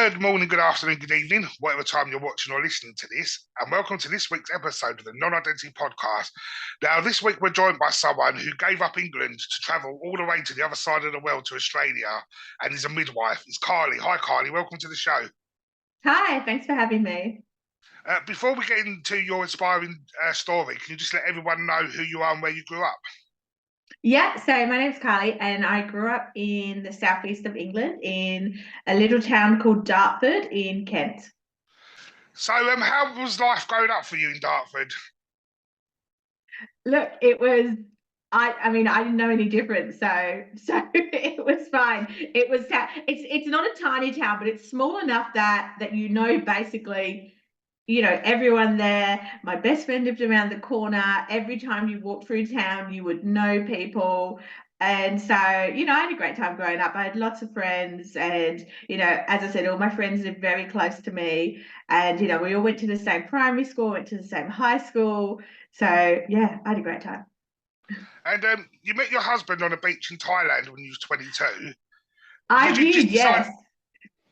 Good morning, good afternoon, good evening, whatever time you're watching or listening to this, and welcome to this week's episode of the Non-Identity Podcast. Now, this week we're joined by someone who gave up England to travel all the way to the other side of the world to Australia, and is a midwife. It's Carly. Hi, Carly. Welcome to the show. Hi, thanks for having me. Before we get into your inspiring story, can you just let everyone know who you are and where you grew up? Yeah, so my name's Carly, and I grew up in the southeast of England in a little town called Dartford in Kent. So, how was life growing up for you in Dartford? Look, it was I mean I didn't know any different, so it was fine. It's not a tiny town, but it's small enough that you know basically everyone there. My best friend lived around the corner. Every time you walked through town, you would know people. And so, I had a great time growing up. I had lots of friends, and, as I said, all my friends live very close to me. And, we all went to the same primary school, went to the same high school. So, yeah, I had a great time. And you met your husband on a beach in Thailand when you was 22. I did, yes.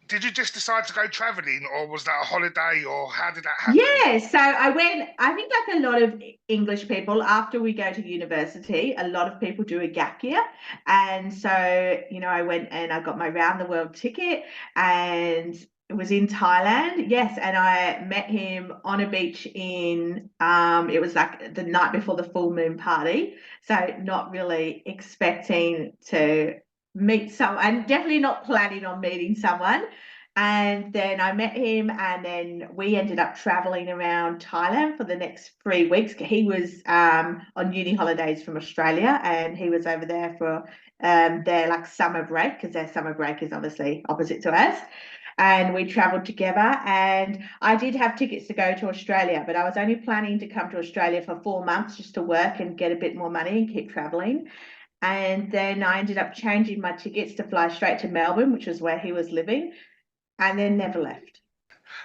Did you just decide to go travelling, or was that a holiday, or how did that happen? Yeah, so I think like a lot of English people, after we go to university, a lot of people do a gap year. And so, I went and I got my round the world ticket, and it was in Thailand. Yes, and I met him on a beach it was like the night before the full moon party. So not really expecting to meet someone, and definitely not planning on meeting someone. And then I met him, and then we ended up traveling around Thailand for the next 3 weeks. He was on uni holidays from Australia, and he was over there for their like summer break, because their summer break is obviously opposite to us. And we traveled together, and I did have tickets to go to Australia, but I was only planning to come to Australia for 4 months just to work and get a bit more money and keep traveling. And then I ended up changing my tickets to fly straight to Melbourne, which is where he was living, and then never left.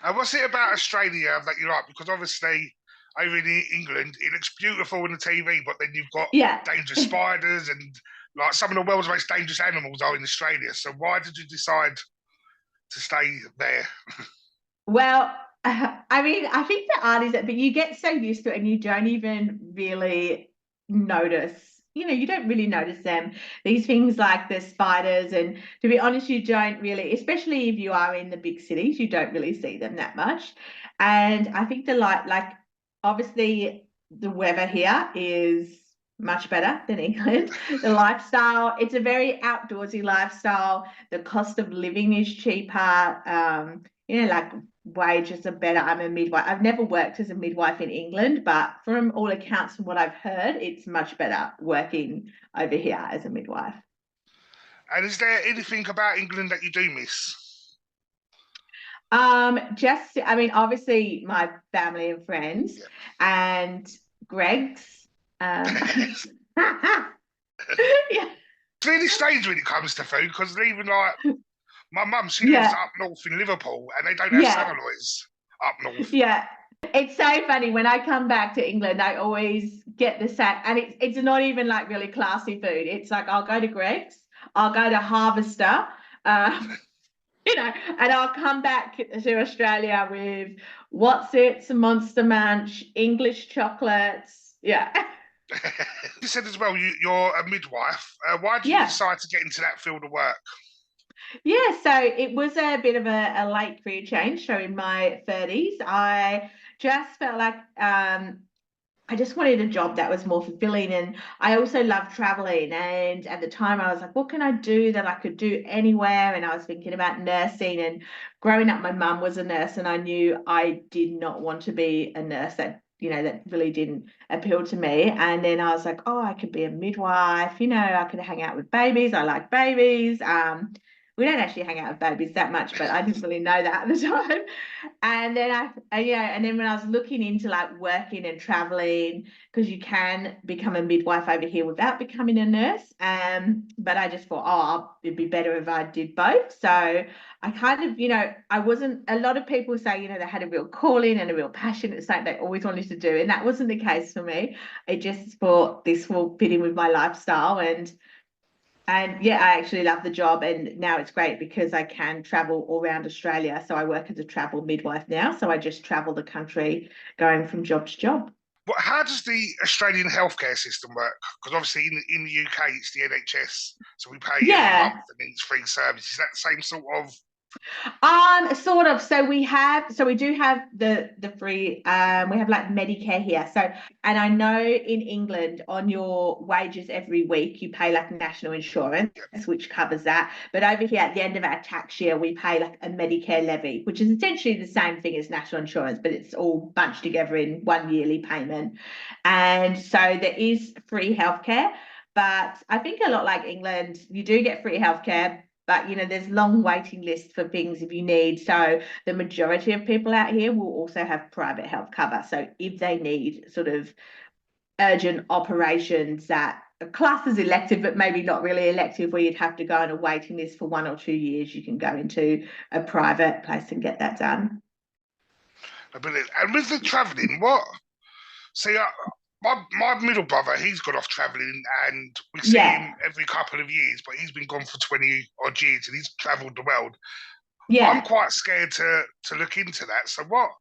And what's it about Australia that you like? Because obviously, over in England, it looks beautiful on the TV, but then you've got Yeah. dangerous spiders and like some of the world's most dangerous animals are in Australia. So why did you decide to stay there? Well, I mean, I think the art is that, but you get so used to it and you don't even really notice. You don't really notice them. These things like the spiders, and to be honest, you don't really, especially if you are in the big cities, you don't really see them that much. And I think like obviously the weather here is much better than England. The lifestyle, it's a very outdoorsy lifestyle. The cost of living is cheaper. Like wages are better. I'm a midwife. I've never worked as a midwife in England, but from all accounts, from what I've heard, it's much better working over here as a midwife. And is there anything about England that you do miss? I mean, obviously my family and friends, Yeah. and Greg's. Yeah. It's really strange when it comes to food because even like my mum, she lives Yeah. up north in Liverpool and they don't have Yeah. saveloys up north. Yeah. It's so funny when I come back to England, I always get the sack, and it's not even like really classy food. It's like I'll go to Greg's, I'll go to Harvester, um, and I'll come back to Australia with what's it, some Monster Munch, English chocolates. Yeah. You said as well you're a midwife. Why did you Yeah. decide to get into that field of work? Yeah, so it was a bit of a late career change. So in my 30s, I just felt like I just wanted a job that was more fulfilling. And I also love traveling. And at the time, I was like, what can I do that I could do anywhere? And I was thinking about nursing. And growing up, my mum was a nurse, and I knew I did not want to be a nurse. That really didn't appeal to me. And then I was like, oh, I could be a midwife. I could hang out with babies. I like babies. We don't actually hang out with babies that much, but I didn't really know that at the time. And then and then when I was looking into like working and traveling, because you can become a midwife over here without becoming a nurse. But I just thought, oh, it'd be better if I did both. So I kind of, I wasn't, a lot of people say, they had a real calling and a real passion. It's something they always wanted to do. And that wasn't the case for me. I just thought this will fit in with my lifestyle. And And yeah, I actually love the job, and now it's great because I can travel all around Australia. So I work as a travel midwife now. So I just travel the country going from job to job. How does the Australian healthcare system work? Because obviously in the UK it's the NHS, so we pay every month Yeah. and it's free service. Is that the same sort of? Sort of. So we do have the free we have like Medicare here. So and I know in England on your wages every week you pay like national insurance, Yeah, which covers that. But over here at the end of our tax year, we pay like a Medicare levy, which is essentially the same thing as national insurance, but it's all bunched together in one yearly payment. And so there is free healthcare. But I think a lot like England, you do get free healthcare, but there's long waiting lists for things if you need. So the majority of people out here will also have private health cover. So if they need sort of urgent operations that are classed as elective but maybe not really elective, where you'd have to go on a waiting list for 1 or 2 years, you can go into a private place and get that done. brilliant. And with the travelling, what? See, my middle brother, he's gone off travelling, and we see him Yeah, every couple of years, but he's been gone for 20 odd years, and he's travelled the world. I'm yeah. quite scared to look into that. So, what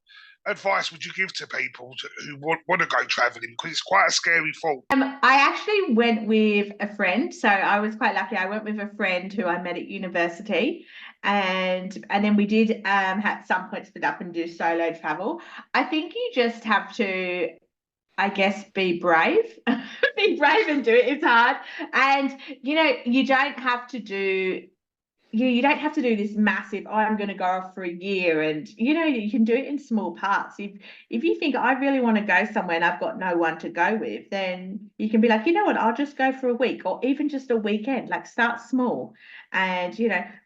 advice would you give to people who want to go travelling? Because it's quite a scary thought. I actually went with a friend, so I was quite lucky. I went with a friend who I met at university, and then we did at some point split up and do solo travel. I think you just have to, I guess, be brave. Be brave and do it. It's hard. And you don't have to do you don't have to do this massive, oh, I'm going to go off for a year. And you can do it in small parts. If you think I really want to go somewhere and I've got no one to go with, then you can be like, you know what, I'll just go for a week or even just a weekend. Like start small and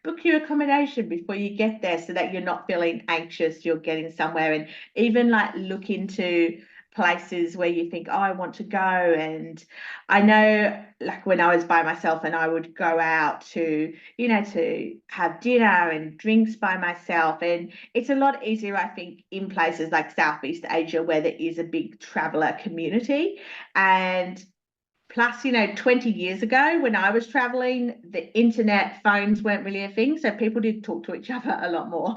book your accommodation before you get there so that you're not feeling anxious you're getting somewhere. And even like look into places where you think, oh, I want to go. And I know like when I was by myself and I would go out to have dinner and drinks by myself. And it's a lot easier, I think, in places like Southeast Asia where there is a big traveler community. And plus, 20 years ago when I was traveling, the internet phones weren't really a thing. So people did talk to each other a lot more.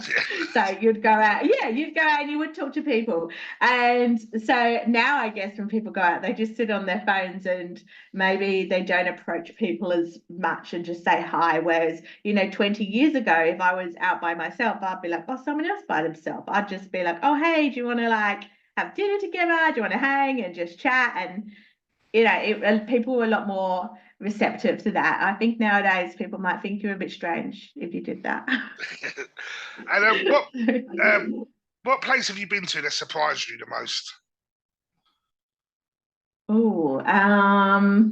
So you'd go out, yeah, you'd go out and you would talk to people. And so now I guess when people go out, they just sit on their phones and maybe they don't approach people as much and just say hi. Whereas, 20 years ago, if I was out by myself, I'd be like, oh, someone else by themselves. I'd just be like, oh, hey, do you want to like have dinner together? Do you want to hang and just chat? And people were a lot more receptive to that. I think nowadays people might think you're a bit strange if you did that. And um, what place have you been to that surprised you the most? Oh, I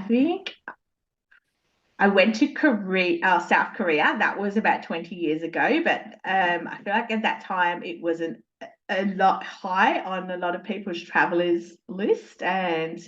think I went to South Korea. That was about 20 years ago, but I feel like at that time it wasn't a lot high on a lot of people's travelers list, and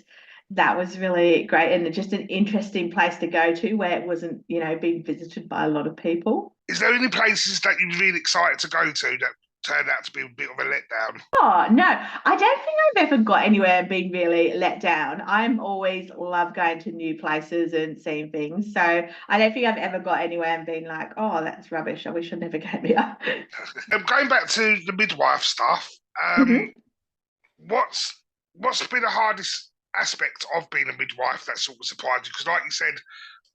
that was really great and just an interesting place to go to where it wasn't, being visited by a lot of people. Is there any places that you're really excited to go to that turned out to be a bit of a letdown? Oh, no, I don't think I've ever got anywhere and been really let down. I'm always love going to new places and seeing things. So I don't think I've ever got anywhere and been like, oh, that's rubbish. I wish I never came here. Going back to the midwife stuff, um, Mhm. what's what's been the hardest aspect of being a midwife that sort of surprised you? Because, like you said,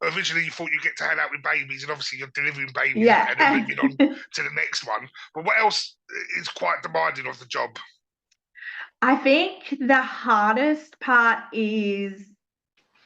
originally you thought you'd get to hang out with babies, and obviously you're delivering babies and then Yeah. moving on to the next one. But what else is quite demanding of the job? I think the hardest part is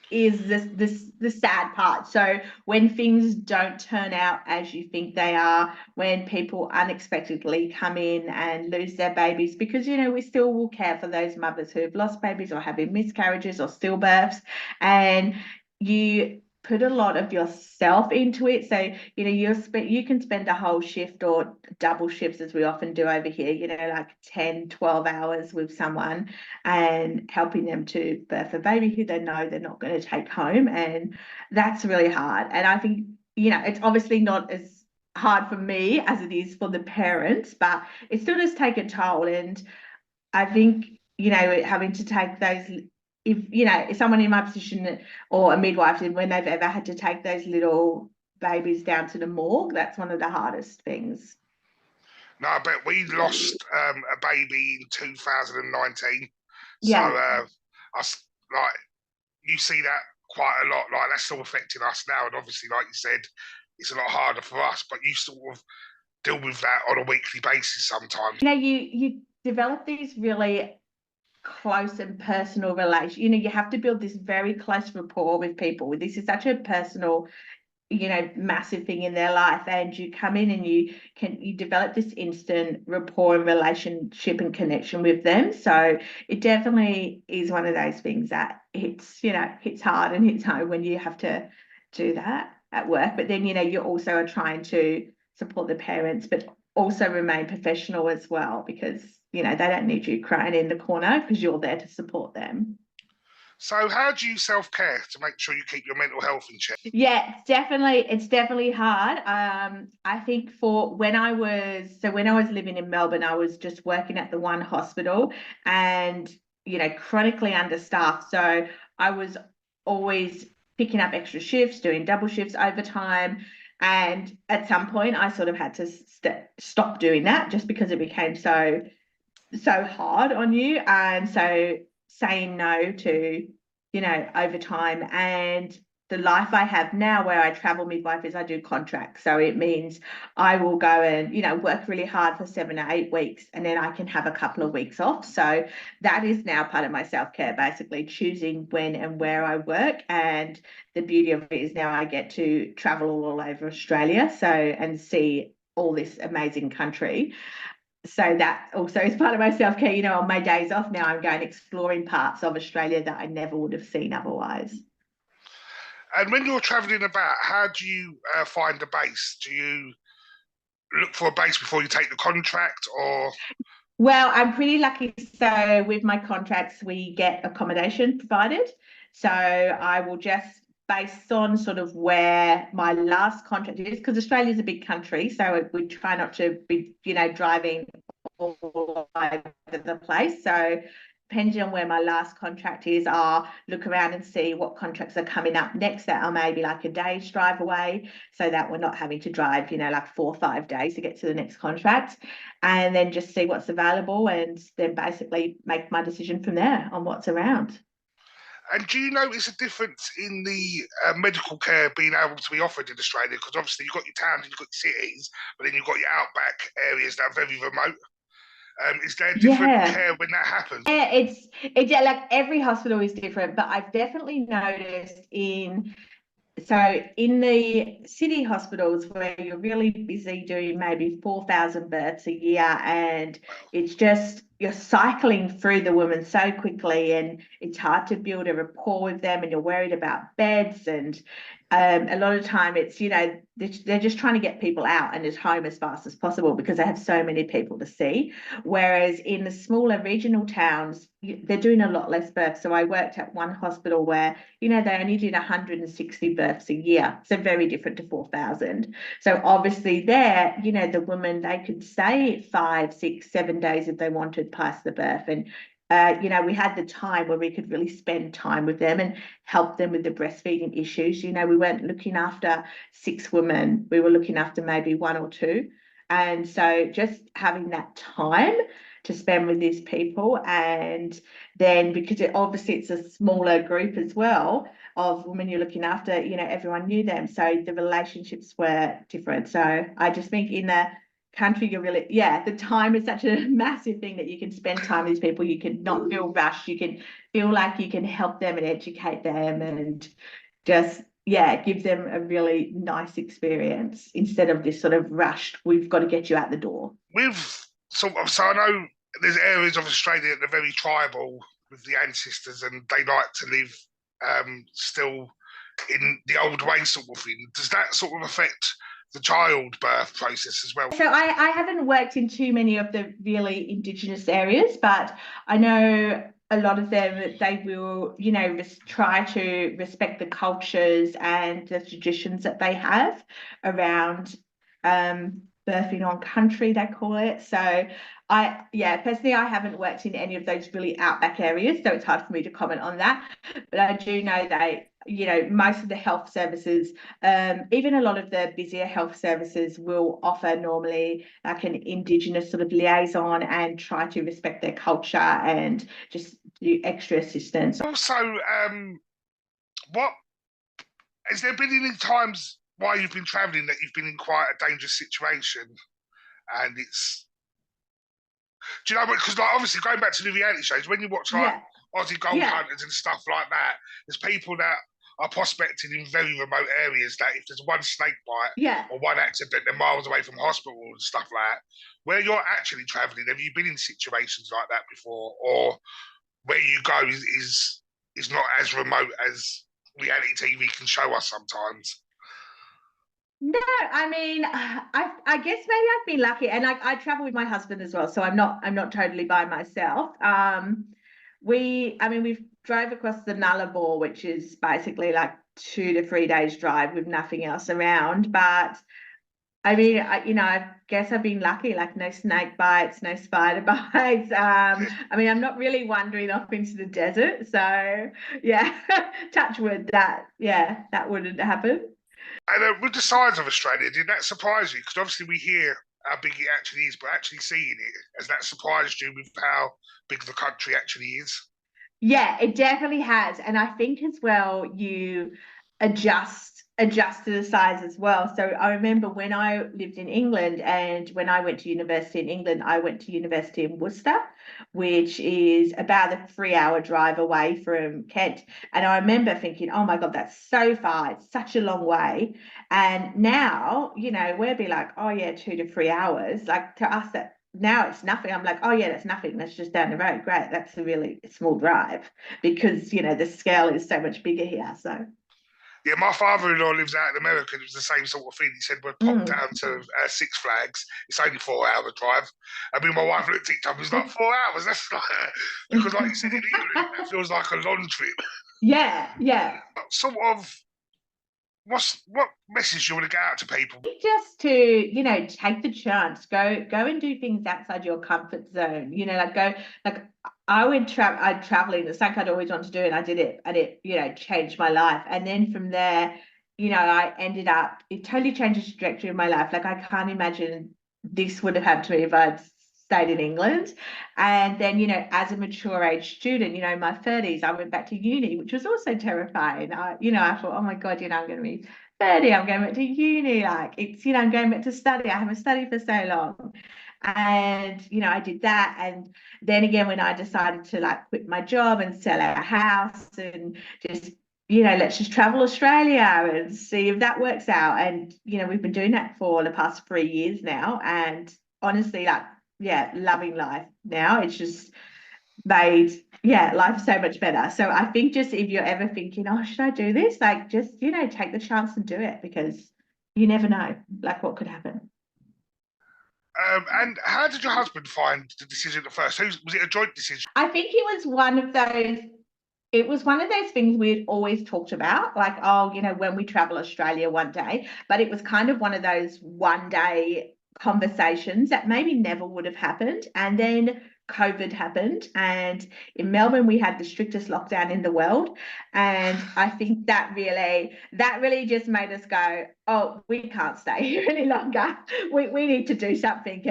this the sad part. So when things don't turn out as you think they are, when people unexpectedly come in and lose their babies, because we still will care for those mothers who have lost babies or having miscarriages or stillbirths, and you put a lot of yourself into it. So you can spend a whole shift or double shifts as we often do over here, like 10, 12 hours with someone and helping them to birth a baby who they know they're not going to take home. And that's really hard. And I think, it's obviously not as hard for me as it is for the parents, but it still does take a toll. And I think, having to take those if someone in my position or a midwife, when they've ever had to take those little babies down to the morgue, that's one of the hardest things. No, I bet we lost a baby in 2019. So Yeah. like you see that quite a lot. Like that's still affecting us now, and obviously, like you said, it's a lot harder for us. But you sort of deal with that on a weekly basis sometimes. You develop these really close and personal relations. You have to build this very close rapport with people. This is such a personal, massive thing in their life, and you come in and you develop this instant rapport and relationship and connection with them. So it definitely is one of those things that hits hard and hits home when you have to do that at work. But then you also are trying to support the parents, but also remain professional as well, because they don't need you crying in the corner, because you're there to support them. So how do you self-care to make sure you keep your mental health in check? Yeah, it's definitely hard. I think when I was living in Melbourne, I was just working at the one hospital, and chronically understaffed. So I was always picking up extra shifts, doing double shifts, overtime, and at some point I sort of had to stop doing that, just because it became so hard on you. And so saying no to, overtime. And the life I have now, where I travel midwife, is I do contracts. So it means I will go and, work really hard for 7 or 8 weeks, and then I can have a couple of weeks off. So that is now part of my self-care, basically choosing when and where I work. And the beauty of it is now I get to travel all over Australia, and see all this amazing country. So that also is part of my self-care. On my days off now, I'm going exploring parts of Australia that I never would have seen otherwise. And when you're travelling about, how do you find a base? Do you look for a base before you take the contract, or? Well, I'm pretty lucky. So with my contracts, we get accommodation provided. So I will just, based on sort of where my last contract is, because Australia is a big country, so we try not to be, driving all over the place. So depending on where my last contract is, I'll look around and see what contracts are coming up next that are maybe like a day's drive away, so that we're not having to drive, like 4 or 5 days to get to the next contract, and then just see what's available, and then basically make my decision from there on what's around. And do you notice a difference in the medical care being able to be offered in Australia? Because obviously you've got your towns and you've got your cities, but then you've got your outback areas that are very remote. Is there different Yeah. care when that happens? Yeah, it's yeah, like every hospital is different, but I've definitely noticed in the city hospitals, where you're really busy doing maybe 4,000 births a year, and it's just you're cycling through the women so quickly, and it's hard to build a rapport with them, and you're worried about beds, and a lot of time it's they're just trying to get people out and at home as fast as possible, because they have so many people to see. Whereas in the smaller regional towns, they're doing a lot less births. So I worked at one hospital where they only did 160 births a year. So very different to 4,000. So obviously there, the women, they could stay 5, 6, 7 days if they wanted past the birth. And, we had the time where we could really spend time with them and help them with the breastfeeding issues. We weren't looking after 6 women. We were looking after maybe 1 or 2. And so just having that time to spend with these people, and then because obviously it's a smaller group as well of women you're looking after, everyone knew them, so the relationships were different. So I just think in the country, the time is such a massive thing, that you can spend time with these people, you can not feel rushed, you can feel like you can help them and educate them, and just give them a really nice experience, instead of this sort of rushed, we've got to get you out the door. So I know there's areas of Australia that are very tribal with the ancestors, and they like to live still in the old way sort of thing. Does that sort of affect the childbirth process as well? So I haven't worked in too many of the really Indigenous areas, but I know a lot of them, they will, try to respect the cultures and the traditions that they have around birthing on country, they call it. So personally, I haven't worked in any of those really outback areas, so it's hard for me to comment on that. But I do know that, most of the health services, even a lot of the busier health services, will offer normally like an Indigenous sort of liaison and try to respect their culture and just do extra assistance. Also, what has there been any times while you've been travelling that you've been in quite a dangerous situation, and it's, do you know what? Because like obviously going back to the reality shows, when you watch like Aussie Gold Hunters and stuff like that, there's people that are prospecting in very remote areas that if there's one snake bite or one accident, they're miles away from hospital and stuff like that. Where you're actually travelling, have you been in situations like that before, or where you go is not as remote as reality TV can show us sometimes? No, I mean, I guess maybe I've been lucky, and I travel with my husband as well, so I'm not totally by myself. We've drove across the Nullarbor, which is basically like 2 to 3 days drive with nothing else around. But I mean, I guess I've been lucky, like no snake bites, no spider bites. I mean, I'm not really wandering off into the desert, so yeah, touch wood that wouldn't happen. And with the size of Australia, did that surprise you? Because obviously we hear how big it actually is, but actually seeing it, has that surprised you with how big the country actually is? Yeah, it definitely has. And I think as well, you adjust to the size as well. So I remember when I lived in England and when I went to university in England, I went to university in Worcester, which is about a 3 hour drive away from Kent. And I remember thinking, oh my God, that's so far. It's such a long way. And now, we'll be like, oh yeah, 2 to 3 hours. Like to us, that now it's nothing. I'm like, oh yeah, that's nothing. That's just down the road. Great. That's a really small drive because, the scale is so much bigger here. So, Yeah, my father-in-law lives out in America, and it was the same sort of thing. He said, we'll pop down to Six Flags. It's only 4 hour drive. I mean, my wife looked at each other, it was like 4 hours. That's like, because like you said, in England, that feels like a long trip. yeah. Sort of, what message do you want to get out to people? Just to, take the chance, go and do things outside your comfort zone. Like go, like I'd traveling. It's like I'd always wanted to do, and I did it, and it, changed my life. And then from there, I ended up. It totally changed the trajectory of my life. Like I can't imagine this would have happened to me if I'd stayed in England. And then, as a mature age student, in my 30s, I went back to uni, which was also terrifying. I thought, oh my God, I'm going to be 30, I'm going back to uni. Like it's, I'm going back to study. I haven't studied for so long. And, I did that. And then again, when I decided to like quit my job and sell our house and just, let's just travel Australia and see if that works out. And, we've been doing that for the past 3 years now. And honestly, like, loving life now. It's just made life so much better. So I think just if you're ever thinking, oh, should I do this, like just take the chance and do it, because you never know like what could happen. And how did your husband find the decision at first? Was it a joint decision? I think it was one of those things we'd always talked about, like, oh, when we travel Australia one day, but it was kind of one of those one day conversations that maybe never would have happened. And then COVID happened, and in Melbourne we had the strictest lockdown in the world. And I think that really just made us go, oh, we can't stay here any longer. We need to do something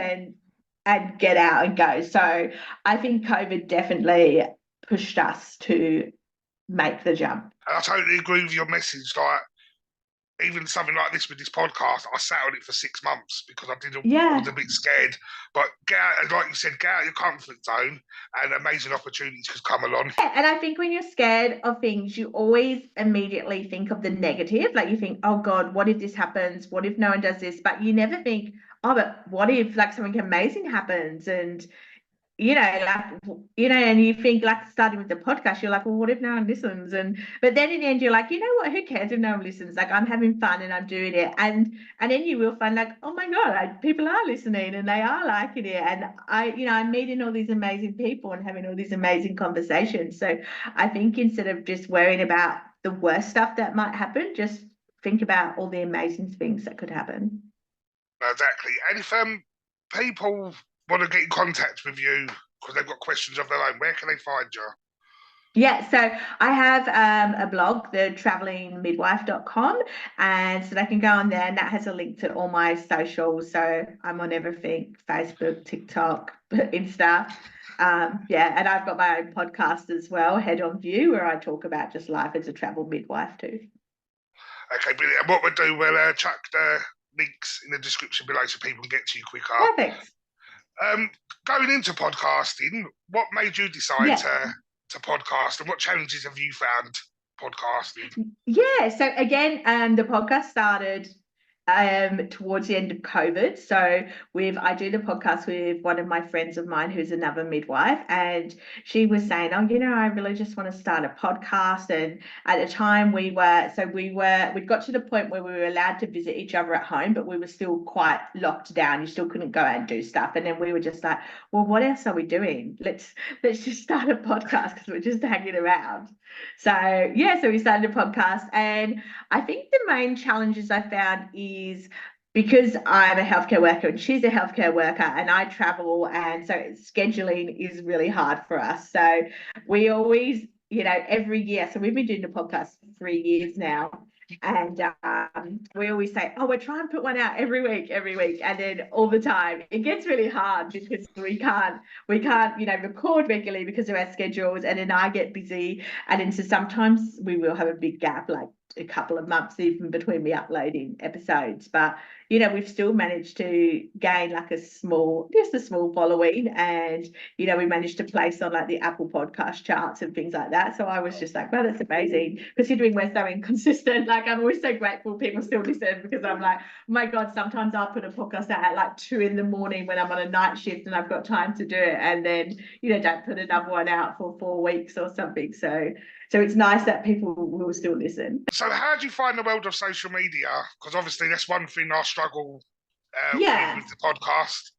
and get out and go. So I think COVID definitely pushed us to make the jump. And I totally agree with your message. Like, even something like this with this podcast, I sat on it for 6 months because I was a bit scared. But get out, like you said, get out of your comfort zone, and amazing opportunities could come along. And I think when you're scared of things, you always immediately think of the negative. Like you think, oh God, what if this happens? What if no one does this? But you never think, oh, but what if like something amazing happens? And and you think like starting with the podcast, you're like, well, what if no one listens? But then in the end, you're like, you know what? Who cares if no one listens? Like I'm having fun and I'm doing it, and then you will find like, oh my God, people are listening and they are liking it, and I'm meeting all these amazing people and having all these amazing conversations. So I think instead of just worrying about the worst stuff that might happen, just think about all the amazing things that could happen. Exactly. And if people want to get in contact with you because they've got questions of their own, where can they find you? Yeah, so I have a blog, the travelingmidwife.com, and so they can go on there, and that has a link to all my socials. So I'm on everything: Facebook, TikTok, Insta. Yeah, and I've got my own podcast as well, Head on View, where I talk about just life as a travel midwife too. Okay, brilliant. And what we'll do, we'll chuck the links in the description below so people can get to you quicker. Perfect. Going into podcasting, what made you decide Yeah. to podcast, and what challenges have you found podcasting? Yeah, so again, the podcast started towards the end of COVID. So I do the podcast with one of my friends of mine who's another midwife, and she was saying, oh, I really just want to start a podcast. And at the time we got to the point where we were allowed to visit each other at home, but we were still quite locked down. You still couldn't go out and do stuff. And then we were just like, well, what else are we doing? Let's just start a podcast because we're just hanging around. So yeah, so we started a podcast, and I think the main challenges I found is because I'm a healthcare worker and she's a healthcare worker and I travel, and so scheduling is really hard for us. So we always, every year, so we've been doing the podcast for 3 years now. And we always say, oh, we're trying to put one out every week. And then all the time, it gets really hard because we can't, record regularly because of our schedules. And then I get busy. And then so sometimes we will have a big gap, like a couple of months even between me uploading episodes. But we've still managed to gain like just a small following, and we managed to place on like the Apple podcast charts and things like that. So I was just like, wow, that's amazing, considering we're so inconsistent. Like, I'm always so grateful people still listen, because I'm like, oh my God, sometimes I'll put a podcast out at like 2 a.m. when I'm on a night shift and I've got time to do it, and then don't put another one out for 4 weeks or something. So it's nice that people will still listen. So how do you find the world of social media? Because obviously that's one thing I struggle Yeah. with the podcast.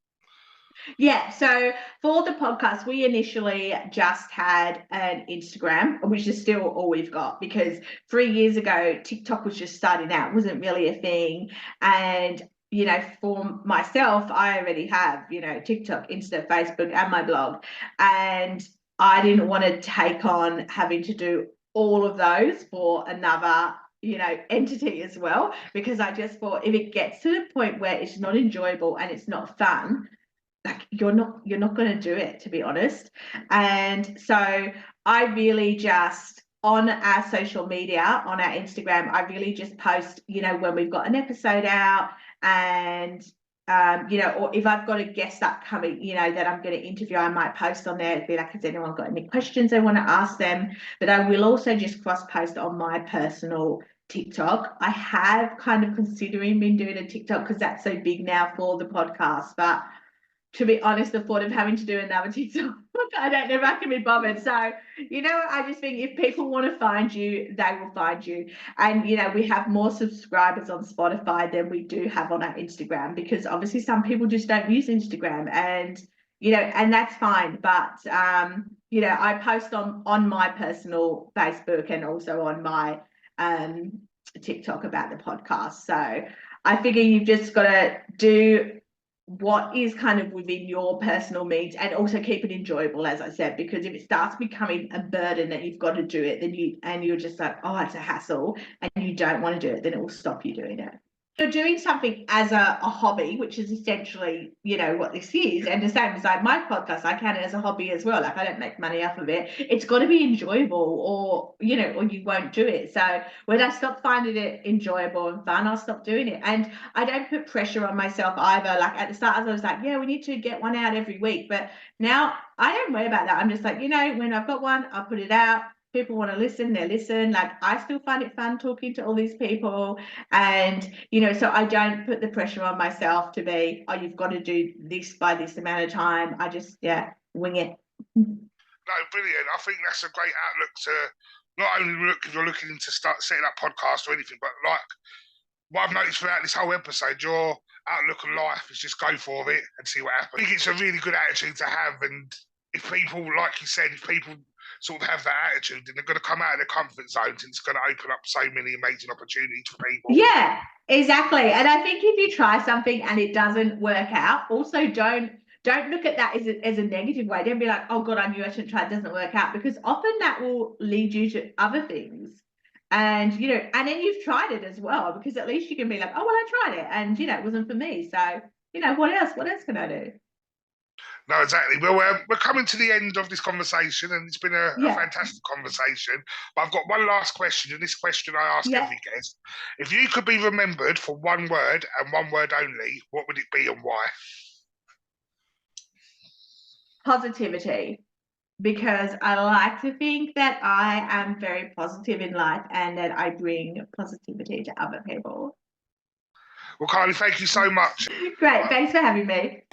Yeah, so for the podcast, we initially just had an Instagram, which is still all we've got, because 3 years ago, TikTok was just starting out, wasn't really a thing. And, for myself, I already have, TikTok, Insta, Facebook, and my blog. And I didn't want to take on having to do all of those for another entity as well, because I just thought if it gets to the point where it's not enjoyable and it's not fun, like you're not going to do it, to be honest. And so I really just, on our social media, on our Instagram, I really just post when we've got an episode out, and or if I've got a guest upcoming that I'm going to interview, I might post on there, be like, has anyone got any questions they want to ask them? But I will also just cross post on my personal TikTok. I have kind of considering been doing a TikTok because that's so big now for the podcast, but to be honest, the thought of having to do another TikTok, I don't know if I can be bothered. So, I just think if people want to find you, they will find you. And, we have more subscribers on Spotify than we do have on our Instagram, because obviously some people just don't use Instagram, and, and that's fine. But, I post on my personal Facebook and also on my TikTok about the podcast. So I figure you've just got to do what is kind of within your personal means, and also keep it enjoyable, as I said, because if it starts becoming a burden that you've got to do it, then you're just like, oh, it's a hassle, and you don't want to do it, then it will stop you doing it. You're doing something as a hobby, which is essentially, what this is. And the same as like my podcast, I count it as a hobby as well. Like, I don't make money off of it. It's got to be enjoyable, or you won't do it. So when I stop finding it enjoyable and fun, I'll stop doing it. And I don't put pressure on myself either. Like at the start, I was like, yeah, we need to get one out every week. But now I don't worry about that. I'm just like, when I've got one, I'll put it out. People want to listen, they listen. Like, I still find it fun talking to all these people. And, so I don't put the pressure on myself to be, oh, you've got to do this by this amount of time. I just, wing it. No, brilliant. I think that's a great outlook to not only look if you're looking to start setting up podcasts or anything, but like what I've noticed throughout this whole episode, your outlook on life is just go for it and see what happens. I think it's a really good attitude to have. And if people, like you said, if people sort of have that attitude, then they're going to come out of their comfort zones, and it's going to open up so many amazing opportunities for people. Yeah, exactly. And I think if you try something and it doesn't work out, also don't look at that as a negative way. Don't be like, oh God, I knew I shouldn't try, it doesn't work out, because often that will lead you to other things. And and then you've tried it as well, because at least you can be like, oh well, I tried it and it wasn't for me. So, what else can I do? No, exactly. Well, we're coming to the end of this conversation, and it's been a Yeah. fantastic conversation. But I've got one last question, and this question I ask Yeah. every guest. If you could be remembered for one word and one word only, what would it be and why? Positivity. Because I like to think that I am very positive in life and that I bring positivity to other people. Well, Carly, thank you so much. Great. Thanks for having me.